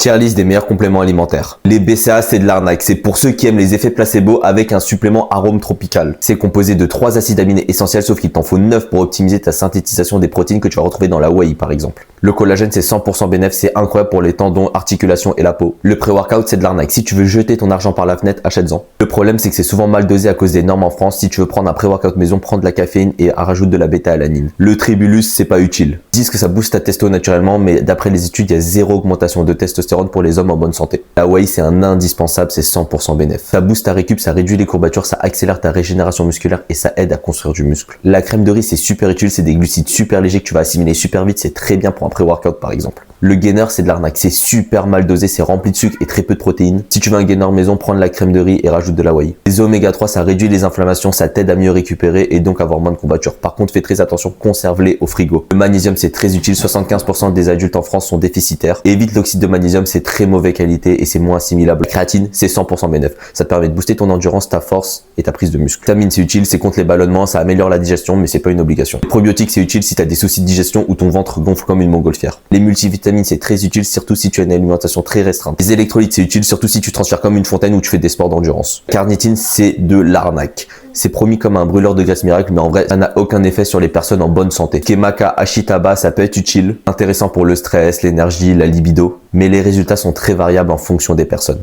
Tier list des meilleurs compléments alimentaires. Les BCAA, c'est de l'arnaque. C'est pour ceux qui aiment les effets placebo avec un supplément arôme tropical. C'est composé de 3 acides aminés essentiels, sauf qu'il t'en faut 9 pour optimiser ta synthétisation des protéines que tu vas retrouver dans la whey, par exemple. Le collagène, c'est 100% bénéf, c'est incroyable pour les tendons, articulations et la peau. Le pré-workout, c'est de l'arnaque. Si tu veux jeter ton argent par la fenêtre, achète-en. Le problème, c'est que c'est souvent mal dosé à cause des normes en France. Si tu veux prendre un pré-workout maison, prends de la caféine et rajoute de la bêta-alanine. Le Tribulus, c'est pas utile. Ils disent que ça booste ta testo naturellement, mais d'après les études, il y a zéro augmentation de testostérone pour les hommes en bonne santé. La whey, c'est un indispensable, c'est 100% bénéf. Ça booste ta récup, ça réduit les courbatures, ça accélère ta régénération musculaire et ça aide à construire du muscle. La crème de riz, c'est super utile, c'est des glucides super légers que tu vas assimiler super vite, c'est très bien pour un pré-workout par exemple. Le gainer, c'est de l'arnaque, c'est super mal dosé, c'est rempli de sucre et très peu de protéines. Si tu veux un gainer maison, prends de la crème de riz et rajoute de la whey. Les oméga 3, ça réduit les inflammations, ça t'aide à mieux récupérer et donc avoir moins de courbatures. Par contre, fais très attention, conserve-les au frigo. Le magnésium, c'est très utile, 75% des adultes en France sont déficitaires. Évite l'oxyde de magnésium, c'est très mauvaise qualité et c'est moins assimilable. La créatine, c'est 100% bénéf. Ça te permet de booster ton endurance, ta force et ta prise de muscle. Vitamine, c'est utile, c'est contre les ballonnements, ça améliore la digestion, mais c'est pas une obligation. Les probiotiques, c'est utile si tu as des soucis de digestion ou ton ventre gonfle comme une montgolfière. Les multivitamines, c'est très utile, surtout si tu as une alimentation très restreinte. Les électrolytes, c'est utile, surtout si tu transfères comme une fontaine ou tu fais des sports d'endurance. Carnitine, c'est de l'arnaque. C'est promis comme un brûleur de graisse miracle, mais en vrai, ça n'a aucun effet sur les personnes en bonne santé. Kemaka, Ashitaba, ça peut être utile, intéressant pour le stress, l'énergie, la libido, mais les résultats sont très variables en fonction des personnes.